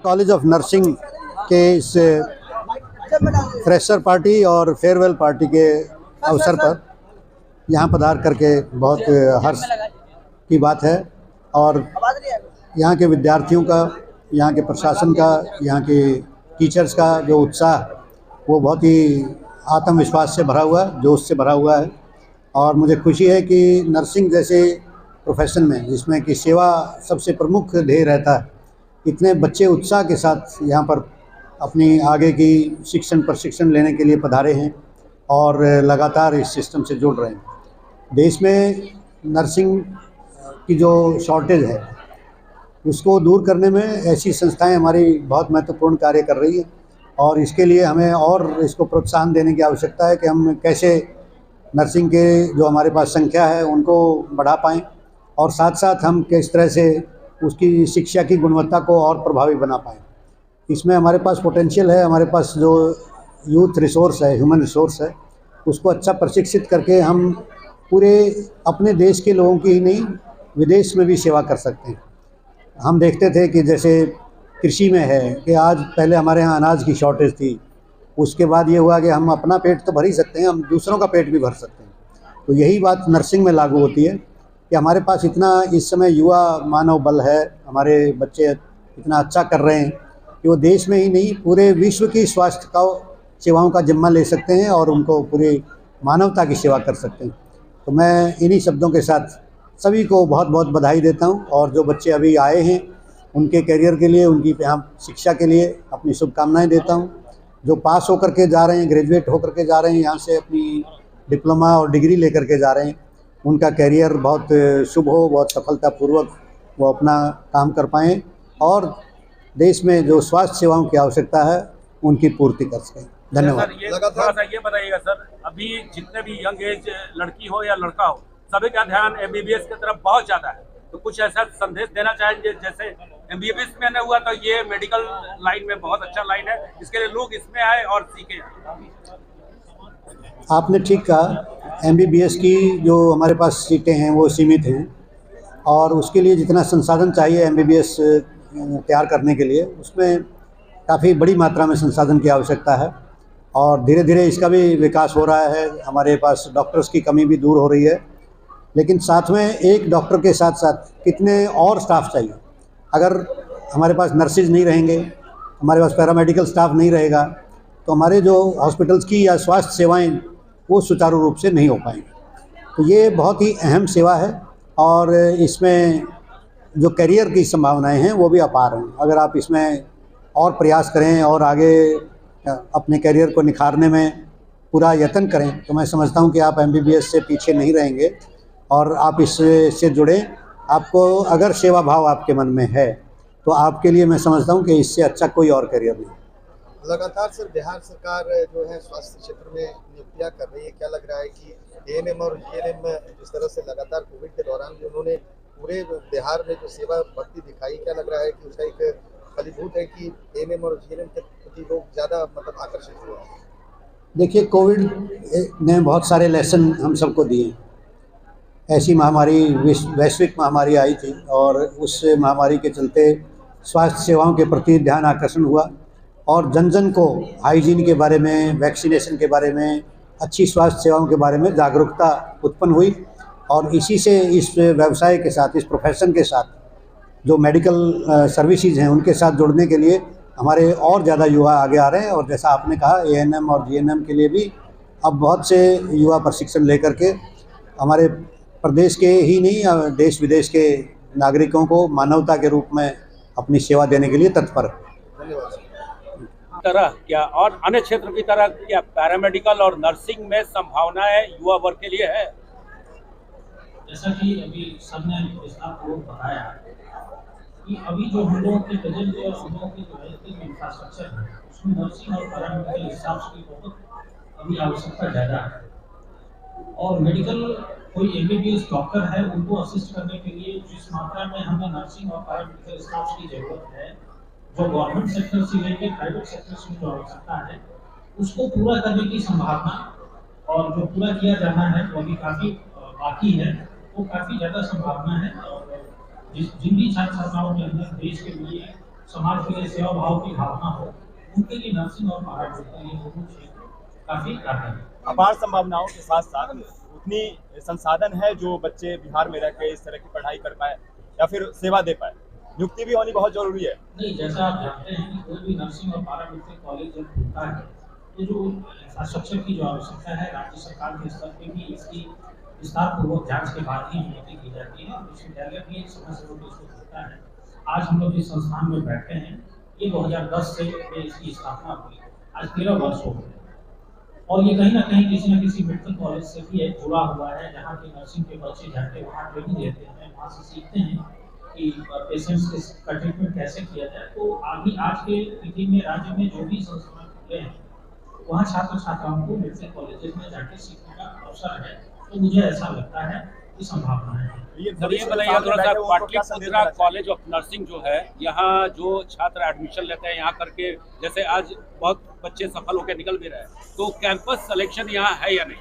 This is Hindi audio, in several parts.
कॉलेज ऑफ नर्सिंग के इस फ्रेशर पार्टी और फेयरवेल पार्टी के अवसर पर यहाँ पधार करके बहुत हर्ष की बात है। और यहाँ के विद्यार्थियों का, यहाँ के प्रशासन का, यहाँ के टीचर्स का जो उत्साह, वो बहुत ही आत्मविश्वास से भरा हुआ, जोश से भरा हुआ है। और मुझे खुशी है कि नर्सिंग जैसे प्रोफेशन में, जिसमें कि सेवा सबसे प्रमुख ध्येय रहता है, इतने बच्चे उत्साह के साथ यहाँ पर अपनी आगे की प्रशिक्षण लेने के लिए पधारे हैं और लगातार इस सिस्टम से जुड़ रहे हैं। देश में नर्सिंग की जो शॉर्टेज है, उसको दूर करने में ऐसी संस्थाएं हमारी बहुत महत्वपूर्ण कार्य कर रही है। और इसके लिए हमें और इसको प्रोत्साहन देने की आवश्यकता है कि हम कैसे नर्सिंग के जो हमारे पास संख्या है उनको बढ़ा पाएँ, और साथ साथ हम किस तरह से उसकी शिक्षा की गुणवत्ता को और प्रभावी बना पाएँ। इसमें हमारे पास पोटेंशियल है, हमारे पास जो यूथ रिसोर्स है, ह्यूमन रिसोर्स है, उसको अच्छा प्रशिक्षित करके हम पूरे अपने देश के लोगों की ही नहीं, विदेश में भी सेवा कर सकते हैं। हम देखते थे कि जैसे कृषि में है कि आज पहले हमारे यहाँ अनाज की शॉर्टेज थी, उसके बाद ये हुआ कि हम अपना पेट तो भर ही सकते हैं, हम दूसरों का पेट भी भर सकते हैं। तो यही बात नर्सिंग में लागू होती है कि हमारे पास इतना इस समय युवा मानव बल है, हमारे बच्चे इतना अच्छा कर रहे हैं कि वो देश में ही नहीं, पूरे विश्व की स्वास्थ्य का सेवाओं का जिम्मा ले सकते हैं और उनको पूरी मानवता की सेवा कर सकते हैं। तो मैं इन्हीं शब्दों के साथ सभी को बहुत बहुत बधाई देता हूं, और जो बच्चे अभी आए हैं उनके करियर के लिए, उनकी यहाँ शिक्षा के लिए अपनी शुभकामनाएं देता हूं। जो पास होकर के जा रहे हैं, ग्रेजुएट होकर के जा रहे हैं, यहाँ से अपनी डिप्लोमा और डिग्री लेकर के जा रहे हैं, उनका करियर बहुत शुभ हो, बहुत सफलतापूर्वक वो अपना काम कर पाएँ और देश में जो स्वास्थ्य सेवाओं की आवश्यकता है उनकी पूर्ति कर सकें। धन्यवाद। थोड़ा सा ये बताइएगा सर, अभी जितने भी यंग एज लड़की हो या लड़का हो, सभी का ध्यान एमबीबीएस की तरफ बहुत ज़्यादा है, तो कुछ ऐसा संदेश देना चाहेंगे? जैसे एमबीबीएस में नहीं हुआ तो ये मेडिकल लाइन में बहुत अच्छा लाइन है, इसके लिए लोग इसमें आए और सीखें। आपने ठीक कहा, एमबीबीएस की जो हमारे पास सीटें हैं वो सीमित हैं, और उसके लिए जितना संसाधन चाहिए एमबीबीएस तैयार करने के लिए, उसमें काफ़ी बड़ी मात्रा में संसाधन की आवश्यकता है। और धीरे धीरे इसका भी विकास हो रहा है, हमारे पास डॉक्टर्स की कमी भी दूर हो रही है। लेकिन साथ में एक डॉक्टर के साथ साथ कितने और स्टाफ चाहिए। अगर हमारे पास नर्सिस नहीं रहेंगे, हमारे पास पैरामेडिकल स्टाफ नहीं रहेगा, तो हमारे जो हॉस्पिटल्स की या स्वास्थ्य सेवाएं वो सुचारू रूप से नहीं हो पाएंगी। तो ये बहुत ही अहम सेवा है, और इसमें जो करियर की संभावनाएं हैं वो भी अपार हैं। अगर आप इसमें और प्रयास करें और आगे अपने करियर को निखारने में पूरा यत्न करें, तो मैं समझता हूं कि आप एमबीबीएस से पीछे नहीं रहेंगे और आप इससे जुड़ें। आपको अगर सेवा भाव आपके मन में है तो आपके लिए मैं समझता हूं कि इससे अच्छा कोई और करियर नहीं। लगातार सर बिहार सरकार जो है स्वास्थ्य क्षेत्र में नियुक्तियाँ कर रही है, क्या लग रहा है कि एएनएम और जीएनएम जिस तरह से लगातार कोविड के दौरान भी उन्होंने पूरे बिहार में जो सेवा भक्ति दिखाई, क्या लग रहा है कि उसका एक फलीभूत है कि एएनएम और जीएनएम के प्रति लोग ज़्यादा आकर्षित हुए? देखिए, कोविड ने बहुत सारे लेसन हम सबको दिए। ऐसी महामारी, वैश्विक महामारी आई थी, और उस महामारी के चलते स्वास्थ्य सेवाओं के प्रति ध्यान आकर्षण हुआ, और जन जन को हाइजीन के बारे में, वैक्सीनेशन के बारे में, अच्छी स्वास्थ्य सेवाओं के बारे में जागरूकता उत्पन्न हुई। और इसी से इस व्यवसाय के साथ, इस प्रोफेशन के साथ, जो मेडिकल सर्विसेज हैं उनके साथ जुड़ने के लिए हमारे और ज़्यादा युवा आगे आ रहे हैं। और जैसा आपने कहा, एएनएम और जीएनएम के लिए भी अब बहुत से युवा प्रशिक्षण लेकर के हमारे प्रदेश के ही नहीं, देश विदेश के नागरिकों को मानवता के रूप में अपनी सेवा देने के लिए तत्पर है। तरह क्या और अन्य क्षेत्र की तरह क्या पैरामेडिकल और नर्सिंग में संभावनाएं युवा वर्ग के लिए है? जैसा कि अभी सबने विस्तारपूर्वक बताया कि अभी जो हम लोगों के बजट और हम लोगों की जो हेल्थ की इंफ्रास्ट्रक्चर है, उसमें नर्सिंग और पैरामेडिकल स्टाफ की बहुत अभी आवश्यकता ज़्यादा है। और मेडिकल कोई एमबीबीएस डॉक्टर है, उनको असिस्ट करने के लिए जिस मात्रा में हमें नर्सिंग और पैरामेडिकल स्टाफ की जरूरत है, जो गवर्नमेंट सेक्टर से लेकर प्राइवेट सेक्टर से जो आवश्यकता है, उसको पूरा करने की संभावना, और जो पूरा किया जाना है वो अभी काफ़ी बाकी है, वो काफ़ी ज़्यादा संभावना है। और जिन भी छात्र छात्राओं के अंदर देश के लिए समाज के लिए सेवा भाव की भावना हो, उनके लिए नर्सिंग और पारा मेडिकल ये दोनों क्षेत्र काफी कारगर है। अपार संभावनाओं के साथ साथ उतनी संसाधन है जो बच्चे बिहार में रह के इस तरह की पढ़ाई कर पाए या फिर सेवा दे पाए। नियुक्ति भी होनी बहुत जरूरी है। नहीं, जैसा आप जानते हैं कि कोई भी नर्सिंग और पारा मेडिकल कॉलेज जब खुलता है तो जो इंफ्रास्ट्रक्चर की जो आवश्यकता है राज्य सरकार के स्तर पे भी इसकी विस्तारपूर्वक जांच के बाद ही अनुमति की जाती है। विश्वविद्यालय भी एक समय से इसको होता है। आज हम लोग जिस संस्थान में बैठे हैं ये 2010 से इसकी स्थापना हुई, आज 13 वर्ष हो गए और ये कहीं ना कहीं किसी न किसी मेडिकल कॉलेज से भी जुड़ा हुआ है, जहाँ के नर्सिंग के बच्चे जाके वहाँ ट्रेनिंग लेते हैं, वहाँ से सीखते हैं कि पेशेंट्स का ट्रीटमेंट कैसे किया जाए। तो अभी आज के स्थिति में राज्य में जो भी संस्थान खुले हैं वहाँ छात्र छात्राओं को मेडिकल कॉलेजेस में जाके सीखने का अवसर है। तो मुझे ऐसा लगता है कि संभावना है। ये बताइए थोड़ा सा, पाटलिपुत्रा कॉलेज ऑफ नर्सिंग जो है, यहाँ जो छात्र एडमिशन लेते हैं यहाँ करके, जैसे आज बहुत बच्चे सफल होकर निकल भी रहे हैं, तो कैंपस सिलेक्शन यहाँ है या नहीं?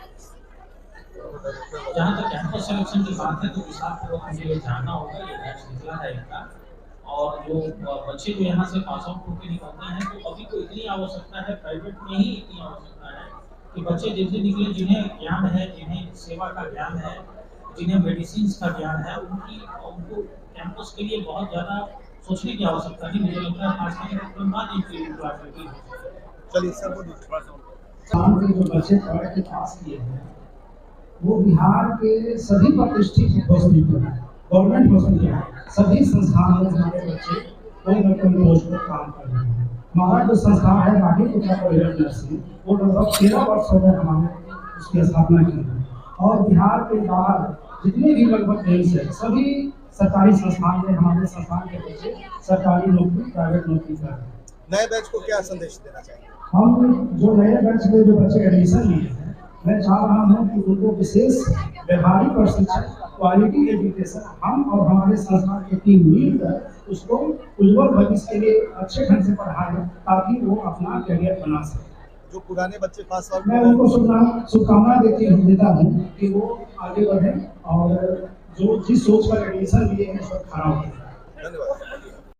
जहाँ तक कैंपस सिलेक्शन की बात है तो विस्तारपूर्वक मुझे ये जानना होगा, ये बैच निकला है इनका, और जो बच्चे जो यहाँ से पास आउट होकर निकलते हैं तो अभी तो इतनी आवश्यकता है, प्राइवेट में ही इतनी आवश्यकता है कि बच्चे जिनसे निकले जिन्हें ज्ञान है, जिन्हें सेवा का ज्ञान है, जिन्हें मेडिसिन का ज्ञान है, उनको कैंपस के लिए बहुत ज़्यादा सोचने की आवश्यकता नहीं। मुझे लगता है खास करके बाद इनकी क्लासिटी चलिए सर वो जो बच्चे पढ़ के पास किए हैं वो बिहार के सभी प्रतिष्ठित हॉस्पिटल, गवर्नमेंट हॉस्पिटल, सभी संस्थानों में हमारे बच्चे कोई न कोई पोस्ट पर काम कर रहे हैं। हमारा जो संस्थान है पाटलिपुत्रा कॉलेज ऑफ नर्सिंग, वो लगभग 13 वर्ष हो गए हमारे उसकी स्थापना की है और बिहार के बाहर जितने भी लगभग एम्स है सभी सरकारी संस्थान में हमारे संस्थान के बच्चे सरकारी नौकरी, प्राइवेट नौकरी कर रहे हैं। नए बैच को क्या संदेश देना चाहिए? हम जो नए बैच में जो बच्चे एडमिशन लिए हैं, मैं चाह रहा हूँ कि उनको विशेष व्यवहारिक प्रशिक्षण, क्वालिटी एजुकेशन हम और हमारे संस्थान की टीम मिलकर उसको उज्जवल भविष्य के लिए अच्छे ढंग से पढ़ाएं ताकि वो अपना करियर बना सकें। जो पुराने बच्चे पास आउट, मैं उनको शुभकामना देता हूँ कि वो आगे बढ़ें और जो जिस सोच पर एडमिशन लिए हैं उस पर खड़ा हो। धन्यवाद।